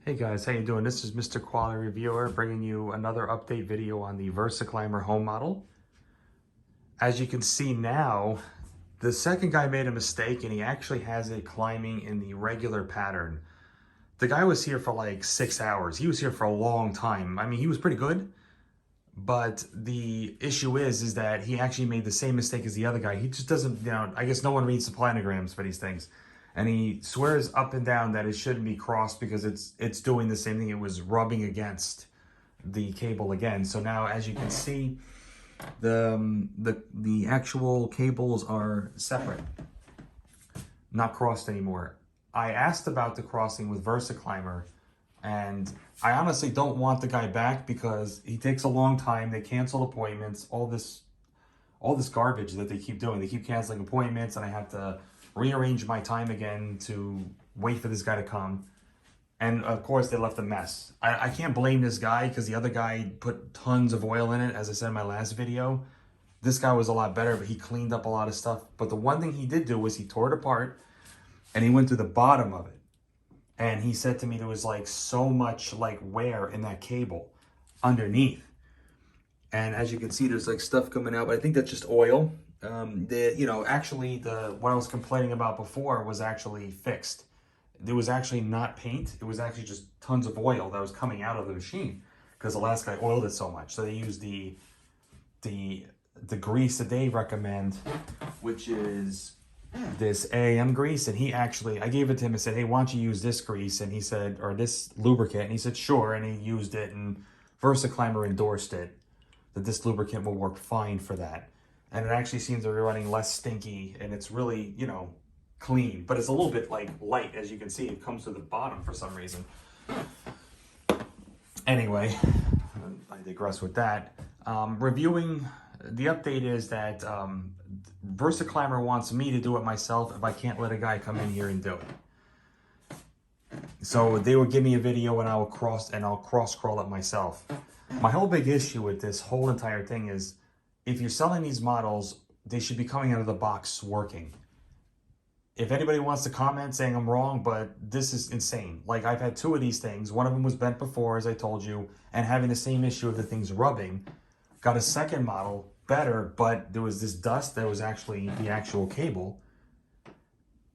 Hey guys, how you doing? This is Mr. Quality Reviewer bringing you another update video on the Versaclimber home model. As you can see now, the second guy made a mistake and he actually has it climbing in the regular pattern. The guy was here for like 6 hours. He was here for a long time. I mean, he was pretty good, but the issue is that he actually made the same mistake as the other guy. He just doesn't, I guess no one reads the planograms for these things. And he swears up and down that it shouldn't be crossed because it's doing the same thing. It was rubbing against the cable again. So now, as you can see, the actual cables are separate, not crossed anymore. I asked about the crossing with Versaclimber, and I honestly don't want the guy back because he takes a long time. They cancel appointments, all this garbage that they keep doing. They keep canceling appointments, and I have to rearrange my time again to wait for this guy to come. And of course they left a mess. I can't blame this guy because the other guy put tons of oil in it, as I said in my last video. This guy was a lot better, but he cleaned up a lot of stuff. But the one thing he did do was he tore it apart and he went to the bottom of it. And he said to me there was like so much like wear in that cable underneath. And as you can see, there's like stuff coming out, but I think that's just oil. Actually what I was complaining about before was actually fixed. There was actually not paint. It was actually just tons of oil that was coming out of the machine because the last guy oiled it so much. So they used the grease that they recommend, which is this AAM grease. And I gave it to him and said, hey, why don't you use this grease? And he said, or this lubricant. And he said, sure. And he used it, and Versaclimber endorsed it, that this lubricant will work fine for that. And it actually seems to be running less stinky, and it's really, clean. But it's a little bit like light, as you can see. It comes to the bottom for some reason. Anyway, I digress with that. Reviewing, the update is that Versaclimber wants me to do it myself if I can't let a guy come in here and do it. So they will give me a video and I'll cross crawl it myself. My whole big issue with this whole entire thing is, if you're selling these models, they should be coming out of the box working. If anybody wants to comment saying I'm wrong, but this is insane. Like, I've had 2 of these things. One of them was bent before, as I told you, and having the same issue of the things rubbing. Got a second model, better, but there was this dust that was actually the actual cable.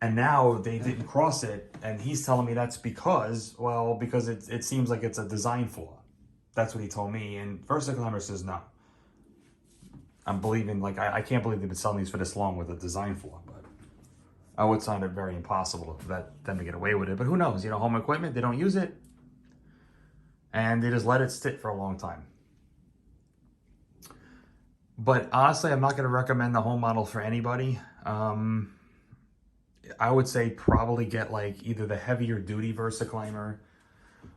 And now they didn't cross it, and he's telling me that's because it seems like it's a design flaw. That's what he told me, and Versaclimber says no. I'm believing, I can't believe they've been selling these for this long with a design flaw, but I would find it very impossible for them to get away with it. But who knows? Home equipment, they don't use it, and they just let it sit for a long time. But honestly, I'm not going to recommend the home model for anybody. I would say probably get either the heavier duty Versaclimber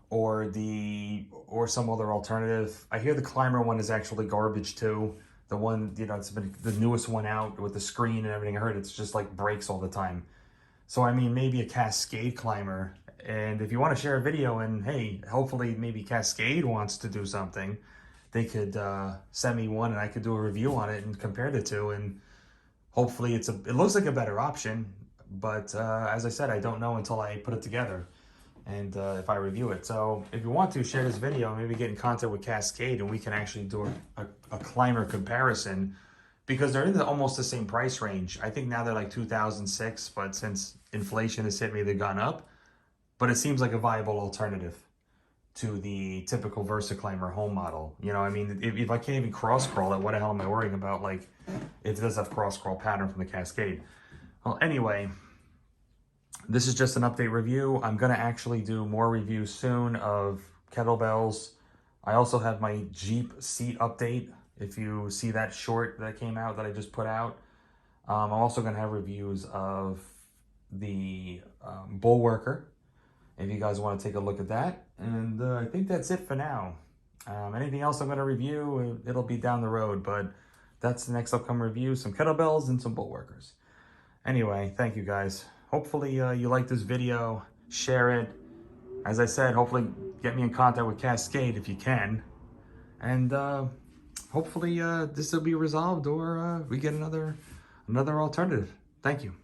or some other alternative. I hear the Climber one is actually garbage too. The one, it's been the newest one out with the screen and everything. I heard it's just breaks all the time. So, I mean, maybe a Cascade Climber. And if you want to share a video and, hey, hopefully maybe Cascade wants to do something, they could send me one and I could do a review on it and compare the two. And hopefully it looks like a better option. But as I said, I don't know until I put it together and if I review it. So if you want to share this video, maybe get in contact with Cascade and we can actually do a Climber comparison, because they're in almost the same price range. I think now they're like 2006, but since inflation has hit me, they've gone up. But it seems like a viable alternative to the typical Versaclimber home model. I mean, if I can't even cross crawl it, what the hell am I worrying about? If it does have cross crawl pattern from the Cascade. Well, anyway, this is just an update review. I'm going to actually do more reviews soon of kettlebells. I also have my Jeep seat update. If you see that short that came out that I just put out. I'm also going to have reviews of the Bullworker, if you guys want to take a look at that. And I think that's it for now. Anything else I'm going to review, it'll be down the road. But that's the next upcoming review. Some kettlebells and some Bullworkers. Anyway, thank you guys. Hopefully you like this video, share it. As I said, hopefully get me in contact with Cascade if you can. And hopefully this will be resolved, or we get another alternative. Thank you.